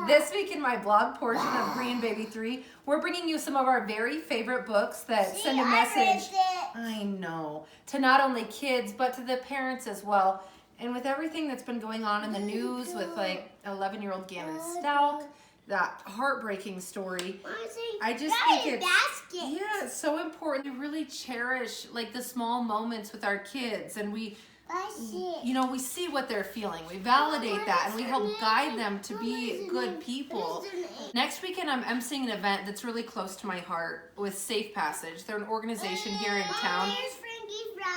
This week in my blog portion of Brie and Baby Three, we're bringing you some of our very favorite books that send a message, I know, to not only kids, but to the parents as well. And with everything that's been going on in the news with like 11-year-old Gavin Stalk, that heartbreaking story, I just think it's so important to really cherish like the small moments with our kids, and we see what they're feeling, we validate that, and we help guide them to be good people. Next weekend I'm emceeing an event that's really close to my heart with Safe Passage. They're an organization here in town,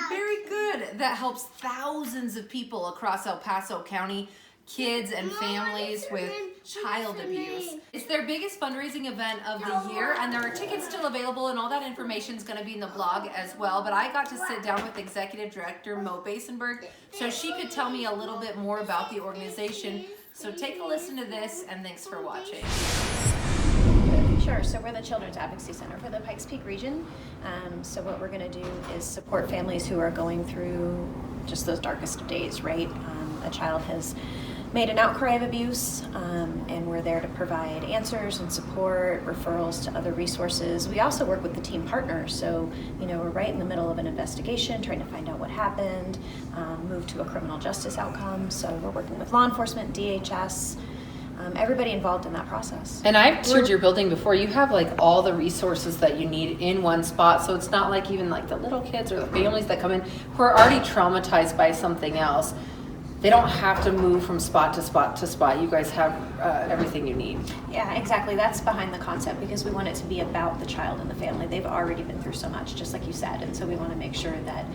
very good, that helps thousands of people across El Paso County, kids and families with child abuse. It's their biggest fundraising event of the year, and there are tickets still available, and all that information is going to be in the blog as well. But I got to sit down with Executive Director Mo Basenberg so she could tell me a little bit more about the organization. So take a listen to this, and thanks for watching. Sure, so we're the Children's Advocacy Center for the Pikes Peak region. So what we're going to do is support families who are going through just those darkest of days, right? A child has made an outcry of abuse, and we're there to provide answers and support, referrals to other resources. We also work with the team partners, so we're right in the middle of an investigation, trying to find out what happened, move to a criminal justice outcome. So we're working with law enforcement, DHS, everybody involved in that process. And I've toured your building before. You have like all the resources that you need in one spot, so it's not like even like the little kids or the families that come in who are already traumatized by something else. They don't have to move from spot to spot to spot. You guys have everything you need. Yeah, exactly. That's behind the concept, because we want it to be about the child and the family. They've already been through so much, just like you said, and so we want to make sure that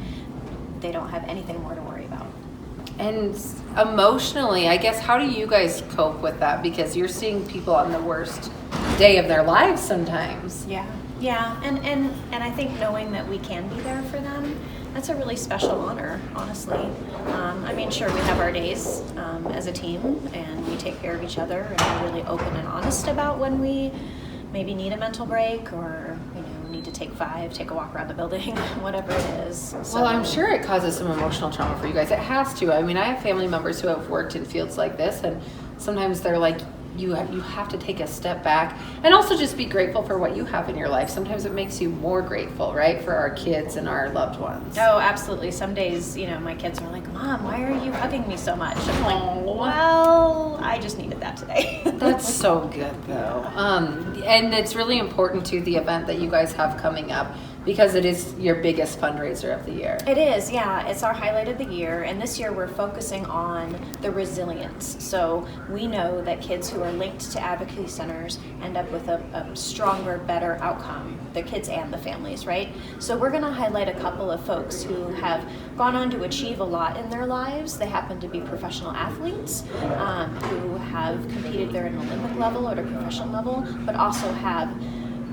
they don't have anything more to worry about. And emotionally, I guess, how do you guys cope with that? Because you're seeing people on the worst day of their lives sometimes. Yeah, and I think knowing that we can be there for them, that's a really special honor, honestly. Sure, we have our days as a team, and we take care of each other, and we're really open and honest about when we maybe need a mental break, or need to take a walk around the building, whatever it is. So, well, I'm sure it causes some emotional trauma for you guys. It has to. I have family members who have worked in fields like this, and sometimes they're like, you have to take a step back and also just be grateful for what you have in your life. Sometimes it makes you more grateful, right, for our kids and our loved ones. Oh, absolutely. Some days, my kids are like, Mom, why are you hugging me so much? I'm like, well, I just needed that today. That's so good, though. And it's really important to the event that you guys have coming up, because it is your biggest fundraiser of the year. It is, yeah. It's our highlight of the year, and this year we're focusing on the resilience. So we know that kids who are linked to advocacy centers end up with a stronger, better outcome, the kids and the families, right? So we're gonna highlight a couple of folks who have gone on to achieve a lot in their lives. They happen to be professional athletes who have competed there at an Olympic level or at a professional level, but also have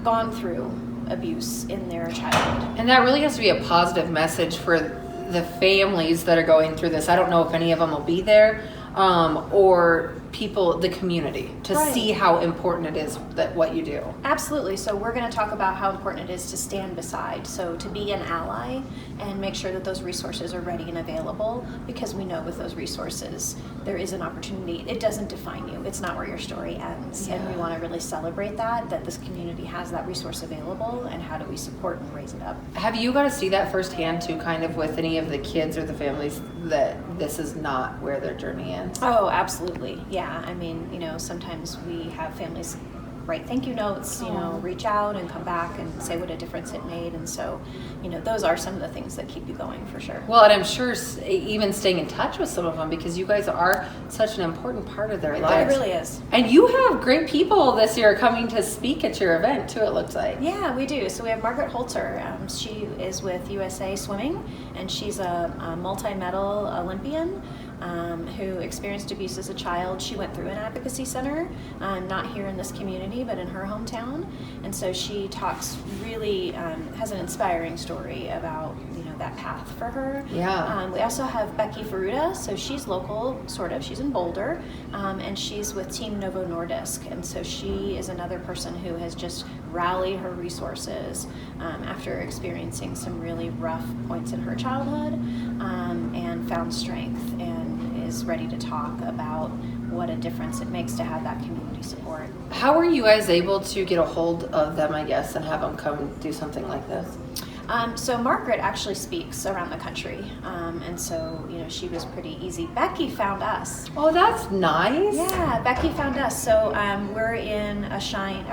gone through abuse in their childhood. And that really has to be a positive message for the families that are going through this. I don't know if any of them will be there, or people, the community, to see how important it is that what you do. Absolutely. So we're going to talk about how important it is to stand beside, so to be an ally and make sure that those resources are ready and available, because we know with those resources there is an opportunity. It doesn't define you. It's not where your story ends. And we want to really celebrate that this community has that resource available, and how do we support and raise it up. Have you got to see that firsthand too, kind of with any of the kids or the families, that this is not where their journey ends? Oh, absolutely. Yeah. Sometimes we have families write thank you notes, reach out and come back and say what a difference it made. And so, those are some of the things that keep you going, for sure. Well, and I'm sure even staying in touch with some of them, because you guys are such an important part of their lives. It really is. And you have great people this year coming to speak at your event too, it looks like. Yeah, we do. So we have Margaret Holzer. She is with USA Swimming, and she's a multi-medal Olympian. Who experienced abuse as a child. She went through an advocacy center, not here in this community, but in her hometown. And so she talks really, has an inspiring story about, that path for her. Yeah. We also have Becky Faruda. So she's local, sort of. She's in Boulder, and she's with Team Novo Nordisk. And so she is another person who has just rallied her resources after experiencing some really rough points in her childhood, and found strength and is ready to talk about what a difference it makes to have that community support. How were you guys able to get a hold of them, I guess, and have them come do something like this? So Margaret actually speaks around the country, and so she was pretty easy. Becky found us. Oh, that's nice. Yeah, Becky found us. So we're in our Shine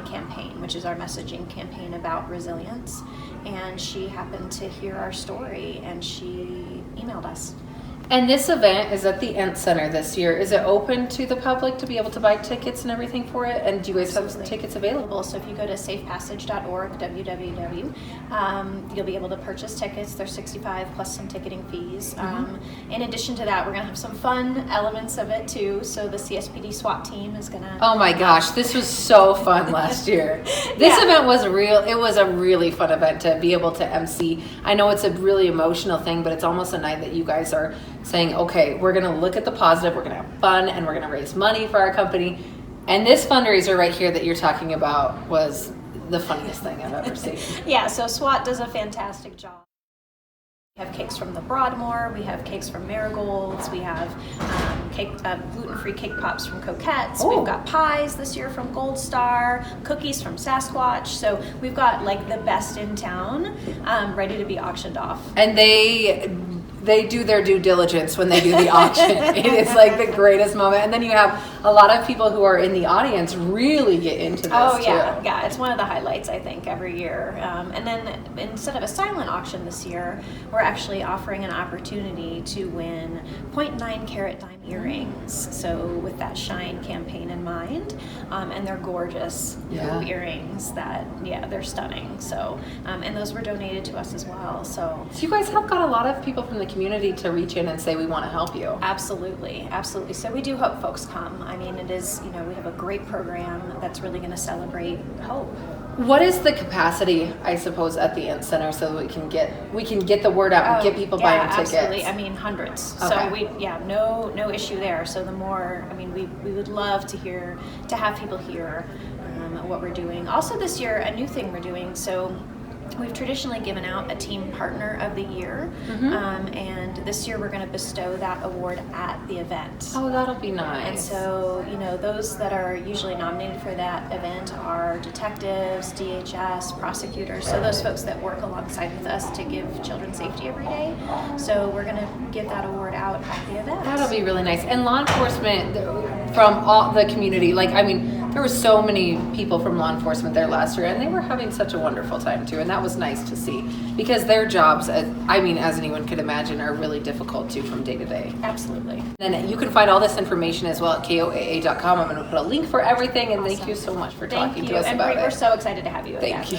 campaign, which is our messaging campaign about resilience, and she happened to hear our story, and she emailed us. And this event is at the Ent Center this year. Is it open to the public to be able to buy tickets and everything for it? And do you guys have tickets available? So if you go to safepassage.org, www, you'll be able to purchase tickets. They're $65 plus some ticketing fees. In addition to that, we're going to have some fun elements of it too. So the CSPD SWAT team is going to... Oh my gosh, this was so fun last year. This event was it was a really fun event to be able to MC. I know it's a really emotional thing, but it's almost a night that you guys are saying, okay, we're going to look at the positive, we're going to have fun, and we're going to raise money for our company. And this fundraiser right here that you're talking about was the funniest thing I've ever seen. Yeah, so SWAT does a fantastic job. We have cakes from the Broadmoor, we have cakes from Marigolds, we have gluten-free cake pops from Coquettes, We've got pies this year from Gold Star, cookies from Sasquatch, so we've got like the best in town ready to be auctioned off. And they do their due diligence when they do the auction. It is like the greatest moment. And then you have a lot of people who are in the audience really get into this too. Yeah, it's one of the highlights I think every year. And then instead of a silent auction this year, we're actually offering an opportunity to win 0.9 carat dime earrings. So with that Shine campaign in mind, and they're gorgeous earrings that they're stunning. So and those were donated to us as well. So you guys have got a lot of people from the community to reach in and say we want to help you. Absolutely. So we do hope folks come. I mean, it is, we have a great program that's really going to celebrate hope. What is the capacity, I suppose, at the Ent Center so that we can get the word out and get people buying tickets? Absolutely. I mean, hundreds. Okay. So no issue there. So the more, we would love to have people hear what we're doing. Also this year, a new thing we're doing. So we've traditionally given out a Team Partner of the Year, and this year we're going to bestow that award at the event. Oh, that'll be nice. And so, those that are usually nominated for that event are detectives, DHS, prosecutors, so those folks that work alongside with us to give children safety every day. So we're going to give that award out at the event. That'll be really nice. And law enforcement from all the community, there were so many people from law enforcement there last year, and they were having such a wonderful time too, and that was nice to see because their jobs, as anyone could imagine, are really difficult too from day to day. Absolutely. And you can find all this information as well at koaa.com. I'm going to put a link for everything, and thank you so much for talking to us about it. And we're so excited to have you again. Thank you.